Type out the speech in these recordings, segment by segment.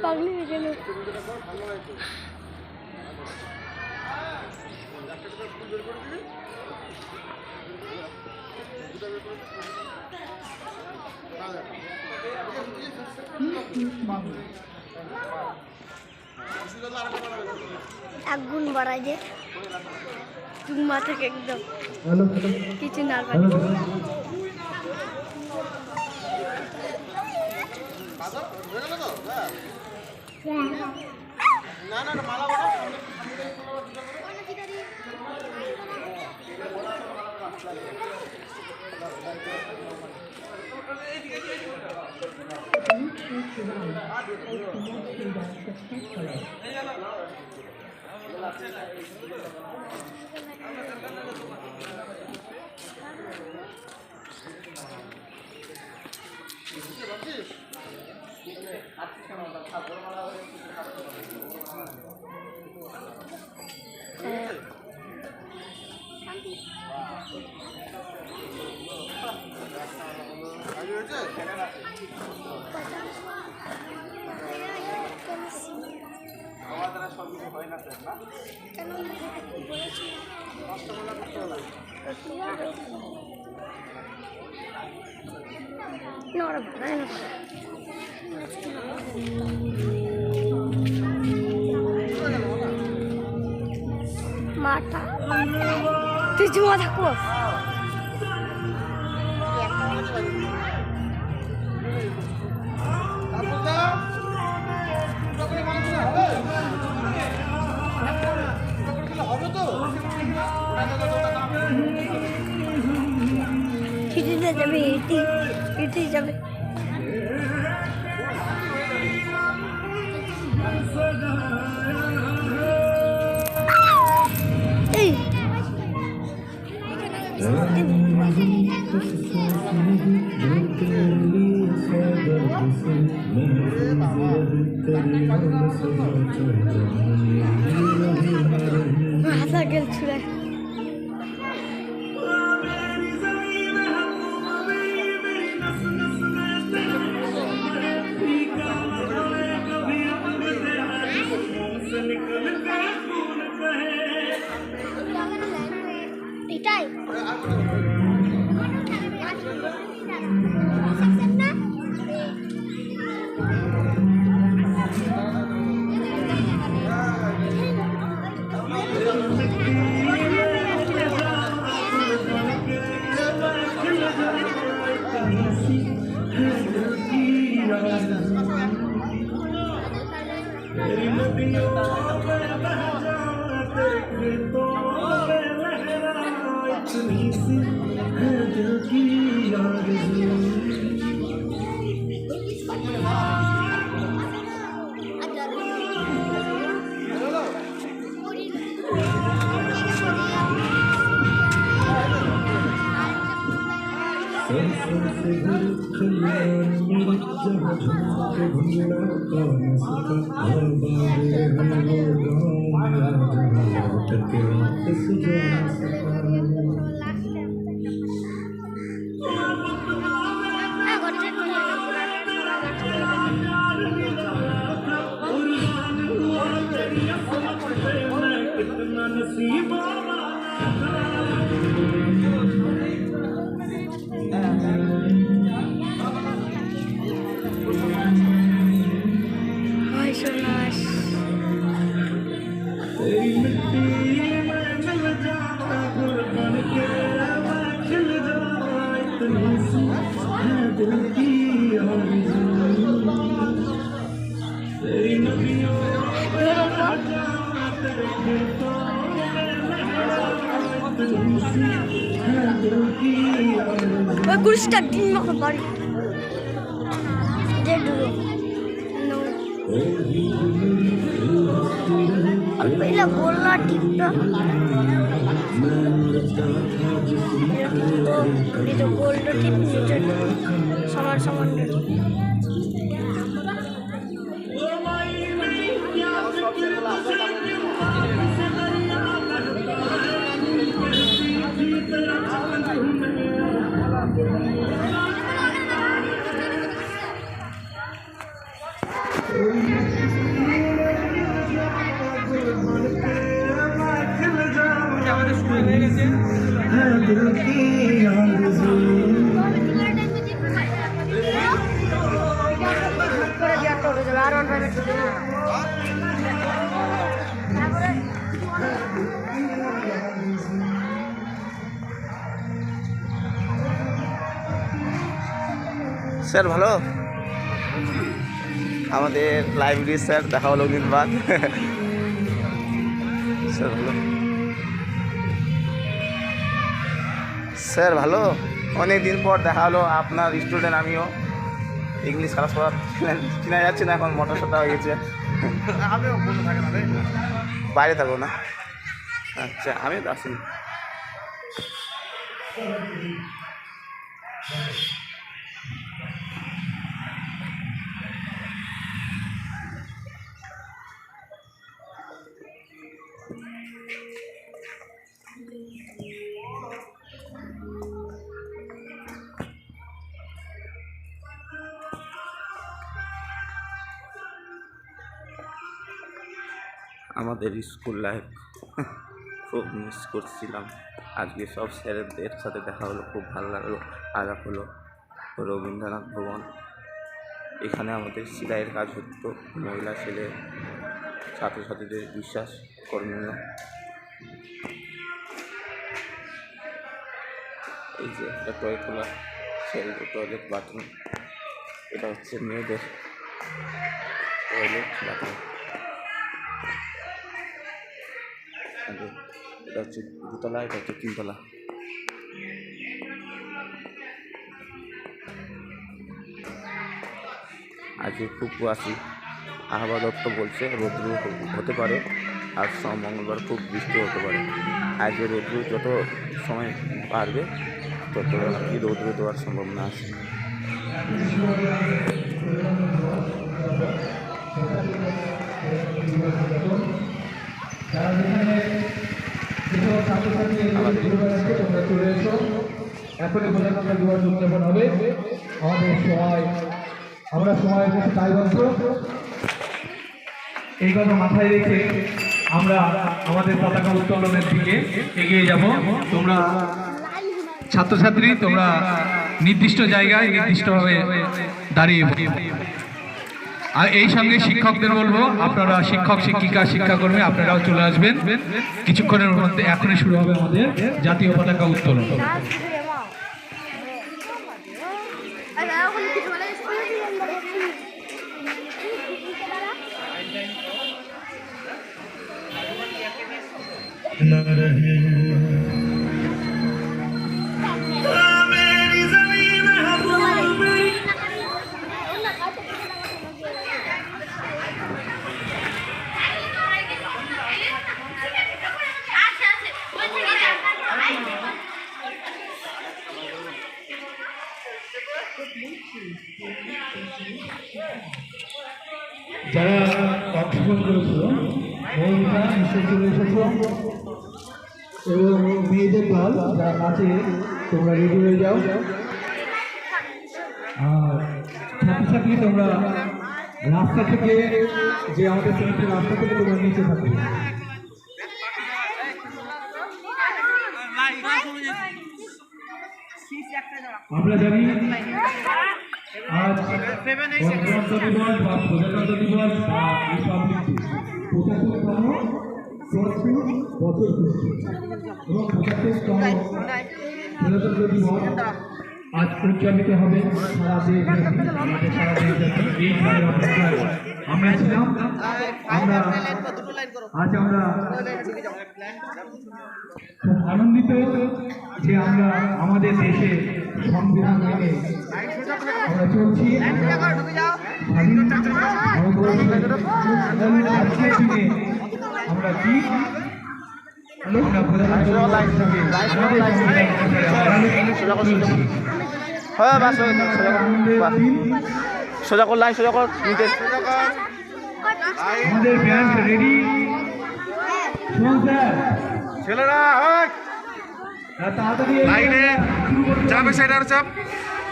পাগলি হয়ে গেল। এক গুণ বাড়ায় যে মাথা একদম কিছু না মাথা তুই জমা থাকবো যাবে এটি যাবে হাসা গেল ছুড়ে এটাই Gusta din makabalik. Dia dulu. No. Apela bola tipta. Itu gold tip itu. Saman-saman dulu. আমাদের শুরু হয়ে গেছে। স্যার ভালো, আমাদের লাইব্রেরি স্যার দেখা হলো দিন বাদ। স্যার ভালো, স্যার ভালো, অনেক দিন পর দেখা হলো। আপনার স্টুডেন্ট আমিও, ইংলিশ ক্লাস পড়া চিনা যাচ্ছে না, এখন মোটা সোটা হয়ে গেছে। বাইরে থাকো না? আচ্ছা, আমিও তো আসিনি। আমাদের স্কুল লাইফ খুব মিস করছিলাম। আজকে সব স্যারেদের সাথে দেখা হলো, খুব ভালো লাগলো। আলাপ হলো রবীন্দ্রনাথ ভবন, এখানে আমাদের সেলাইয়ের কাজ হতো। মহিলা ছেলে ছাত্রছাত্রীদের বিশ্বাস কর্মীয়। এই যে একটা টয়লেট, ছেলেদের টয়লেট বাথরুম, এটা হচ্ছে মেয়েদের টয়লেট বাথরুম। এটা হচ্ছে দুতলা, এটা হচ্ছে তিনতলা। আজকে খুব কুয়াশি, আবহাওয়া দপ্তর বলছে রৌদ্র হতে পারে, আর মঙ্গলবার খুব বৃষ্টি হতে পারে। আজকে রৌদ্র যত সময় পারবে তত আর কি রৌদ্র দেওয়ার সম্ভাবনা আছে। আমরা সময়ের কাছে দায়বদ্ধ, এই কথা মাথায় রেখে আমরা আমাদের পতাকা উত্তোলনের দিকে এগিয়ে যাব। তোমরা ছাত্রছাত্রী, তোমরা নির্দিষ্ট জায়গায় নির্দিষ্টভাবে দাঁড়িয়ে। আর এই সঙ্গে শিক্ষকদের বলবো, আপনারা শিক্ষক শিক্ষিকা শিক্ষাকর্মী আপনারাও চলে আসবেন। কিছুক্ষণের মধ্যে এখনই শুরু হবে আমাদের জাতীয় পতাকা উত্তোলন। যারা অংশগ্রহণ করেছিল মহিলা নিশ্চয় চলে এসেছ, এবং মেয়েদের দল যারা নাচে তোমরা রেডি হয়ে যাও। আর ছাত্রছাত্রী তোমরা রাস্তা থেকে, যে আমাদের সেমিস্টার রাস্তা থেকে তোমরা নিচে থাকবে। আমরা জানি আজ গণতন্ত্র দিবস বা প্রজাতন্ত্র দিবস বা রিপাবলিক ডে ৭৫তম বছর হচ্ছে, এবং ৭৫তম প্রজাতন্ত্র দিবস আজ উদযাপিত হবে সারা দেশ। আমাদের সারা দেশ এই খেলার অপেক্ষায় আমরা ছিলাম। আজ আমরা খুব আনন্দিত যে আমরা আমাদের দেশে সংবিধান মেনে আমরা চলছি। আমরা কি সোজা কর লাইন, সোজা কর নিচে। আমাদের ব্যান্ড রেডি ছেলেরা তাড়াতাড়ি লাইনে চাপ, এই সাইডে আরো চাপ,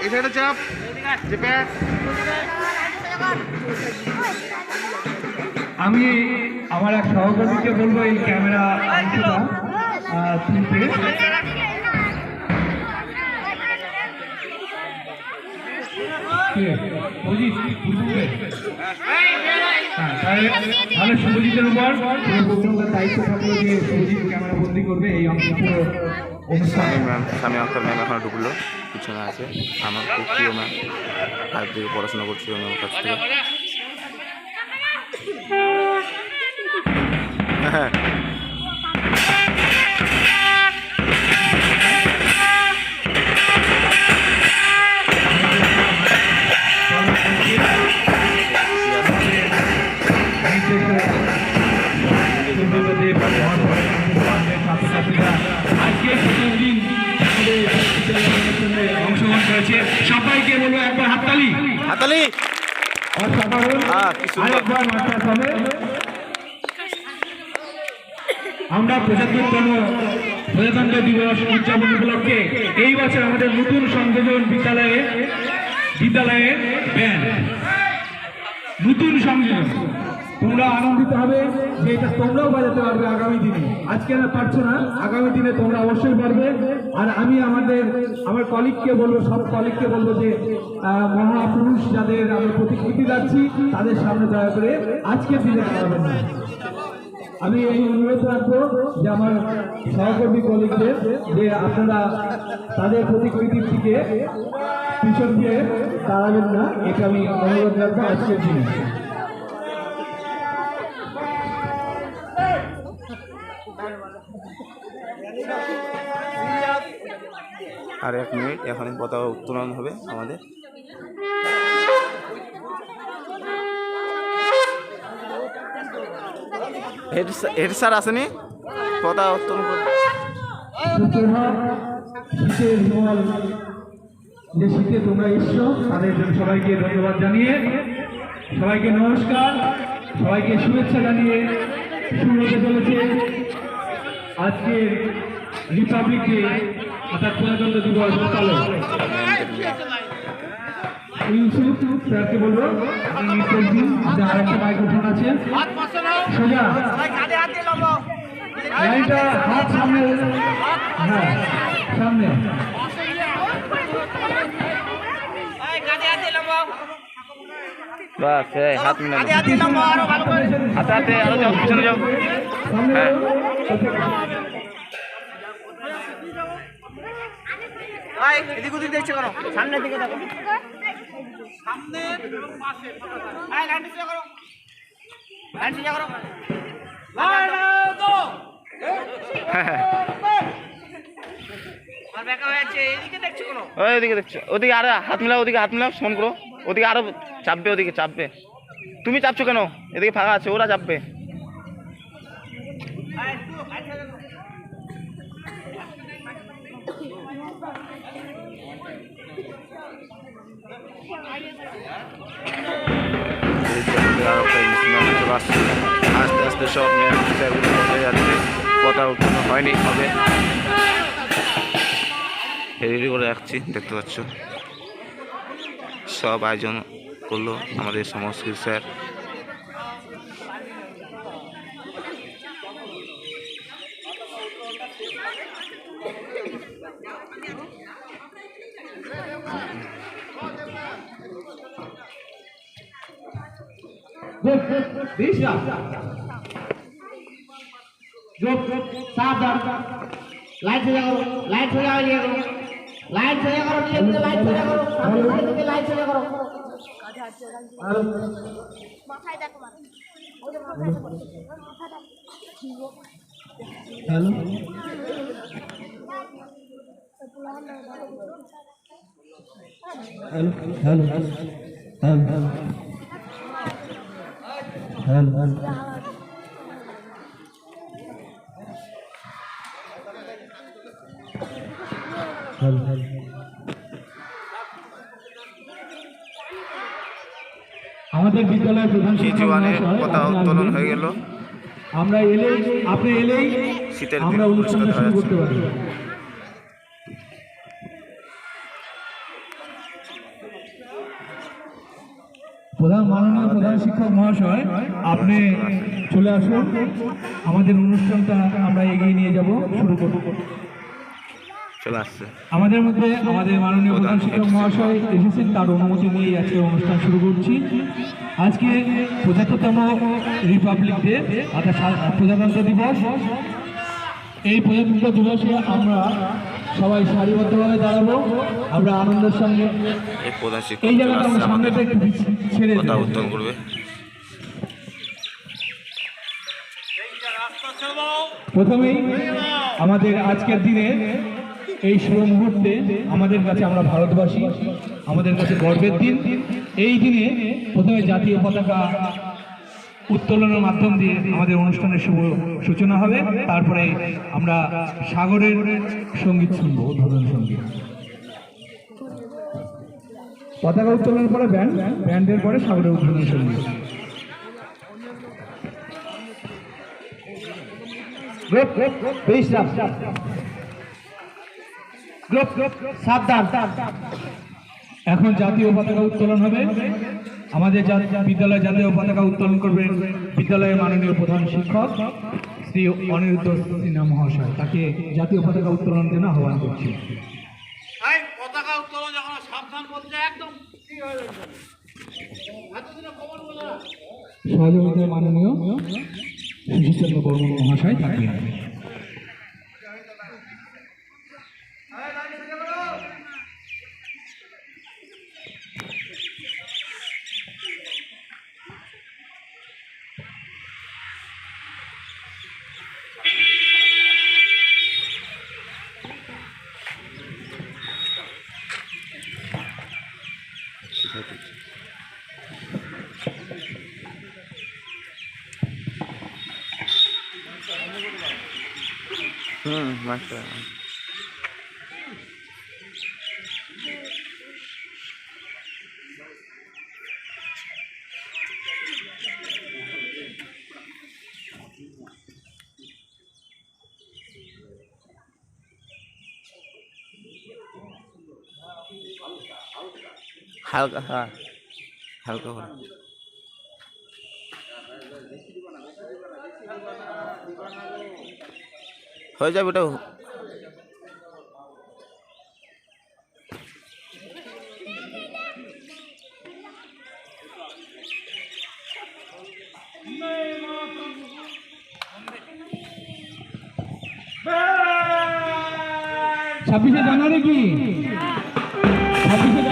এই সাইডে চাপ, চেপে। আমি আমার এক সহকর্মীকে বলবো এই ক্যামেরা অংশটা তুলতে তাহলে শুভজিতের উপর প্রোগ্রামের দায়িত্ব থাকলো যে শুভজিৎ ক্যামেরা বন্দি করবে এই অংশ পুরো অনুষ্ঠান। ম্যাম স্বামী অঙ্কর ম্যাম এখন ঢুকলো, পিছনে আছে আমার খুব প্রিয় ম্যাম, আর দিকে পড়াশোনা করছি ওনার কাছ থেকে। হ্যাঁ অংশগ্রহণ করেছে, সবাইকে বলবো একবার হাততালি। হাততালি। আমরা ৭৫তম প্রজাতন্ত্র দিবস উদযাপন উপলক্ষে এই বছর আমাদের নতুন সংযোজন বিদ্যালয়ে ব্যান্ড নতুন সংযোজন। তোমরা আনন্দিত হবে যে এটা তোমরাও বাজাতে পারবে আগামী দিনে। আজকে না পারছো না, আগামী দিনে তোমরা অবশ্যই পারবে। আর আমি আমার কলিগকে বলবো, সব কলিগকে বলবো যে মহাপুরুষ যাদের আমরা প্রতিকৃতি যাচ্ছি তাদের সামনে দয়া করে আজকের দিনে দাঁড়াবেন না। আমি এই অনুরোধ রাখবো যে আমার সহকর্মী কলিগদের যে আপনারা তাদের প্রতিকৃতির দিকে পিছন দিয়ে দাঁড়াবেন না, এটা আমি অনুরোধ রাখবো আজকের দিনে। আর 1 মিনিট, এখনই পতাকা উত্তোলন হবে আমাদের। হেড স্যার আসেনি পতাকা উত্তোলন করতে। শীতের হিমাল যে শীতে তোমরা এসছো তাদের জন্য সবাইকে ধন্যবাদ জানিয়ে, সবাইকে নমস্কার, সবাইকে শুভেচ্ছা জানিয়ে শুরু হতে চলেছে আজকের রিপাবলিক ডে অর্থাৎ প্রজাতন্ত্র দিবস পালন। ইউসুফ স্যারকে বলবো আপনি নির্দেশ দিন, আর একটা মাইক্রোফোন আছে সোজা লাইনটা হাত সামনে, হ্যাঁ সামনে। বাস হাত মিলানো, হাতে হাতে আরো যাও, পিছনে যাও। হ্যাঁ এদিক ওদিক দেখছো কেন? সামনের দিকে দেখো, সামনে লাইন সোজা করো, লাইন সোজা করো। ওইদিকে দেখছো, ওদিকে আরো হাত মিলাও, ওদিকে হাত মিলাও, ফোন করো, ওদিকে আরো চাপবে, ওদিকে চাপবে। তুমি চাপছো কেন? এদিকে ফাঁকা আছে, ওরা চাপবে। আস্তে আস্তে সব ম্যাচগুলো হয়ে যাচ্ছে, পতাকা উত্তোলন হয়নি, হবে রেডি করে রাখছি। দেখতে পাচ্ছ সব আয়োজন করলো আমাদের সংস্কৃত স্যার। लाइट से करो, लाइट से जाओ, लिया करो, लाइट से करो, लाइट से करो, लाइट से करो। মাথায় দেখো না, ওই যে মাথায় দেখো, মাথাটা hello hello hello hello hello আমাদের বিদ্যালয়ের প্রধান শিক্ষক পতাকা উত্তোলন হয়ে গেল। আমরা এলেই, আপনি এলেই শীতের আমরা অনুষ্ঠানটা শুরু করতে পারি। মাননীয় প্রধান শিক্ষক মহাশয়, আপনি চলে আসুন, আমাদের অনুষ্ঠানটা আমরা এগিয়ে নিয়ে যাব, শুরু করব। চলে আসছে। আমাদের মধ্যে আমাদের মাননীয় প্রধান শিক্ষক মহাশয় এসেছেন, তার অনুমতি নিয়ে আজকে অনুষ্ঠান শুরু করছি। আজকে ৭৫তম রিপাবলিক ডে অর্থাৎ প্রজাতন্ত্র দিবস। এই প্রজাতন্ত্র দিবসে আমরা সবাই সারিবদ্ধভাবে দাঁড়াবো, আমরা আনন্দের সঙ্গে এই প্রধান শিক্ষক এই জায়গাটা আমরা সামনেটা একটু ছেড়ে কথা দেবো। উত্তোলন করবে। প্রথমেই আমাদের আজকের দিনে এই শুভ মুহূর্তে আমাদের কাছে, আমরা ভারতবাসী, আমাদের কাছে গর্বের দিন। এই দিনে প্রথমে জাতীয় পতাকা উত্তোলনের মাধ্যম দিয়ে আমাদের অনুষ্ঠানের শুভ সূচনা হবে। তারপরে আমরা সাগরের সঙ্গীত শুনবো, উদ্বোধন সঙ্গীত। পতাকা উত্তোলনের পরে ব্যান্ডের পরে সাগরের উদ্বোধন সঙ্গীত। এখন জাতীয় পতাকা উত্তোলন হবে। আমাদের বিদ্যালয়ে জাতীয় পতাকা উত্তোলন করবে বিদ্যালয়ের মাননীয় প্রধান শিক্ষক শ্রী অনিরুদ্ধ সিনহা মহাশয়। তাকে জাতীয় পতাকা উত্তোলনের জন্য আহ্বান করছি। পতাকা উত্তোলন যখন সাবধান বলছে একদম ঠিক হয়ে যাবে। সহযোগিতায় মাননীয় সুশীলচন্দ্র বর্মন মহাশয় তাকে। মাস্টার হালকা, হ্যাঁ হালকা করে। হয়ে যাবে ওটাও। ছাব্বিশে জানুয়ারি কি 26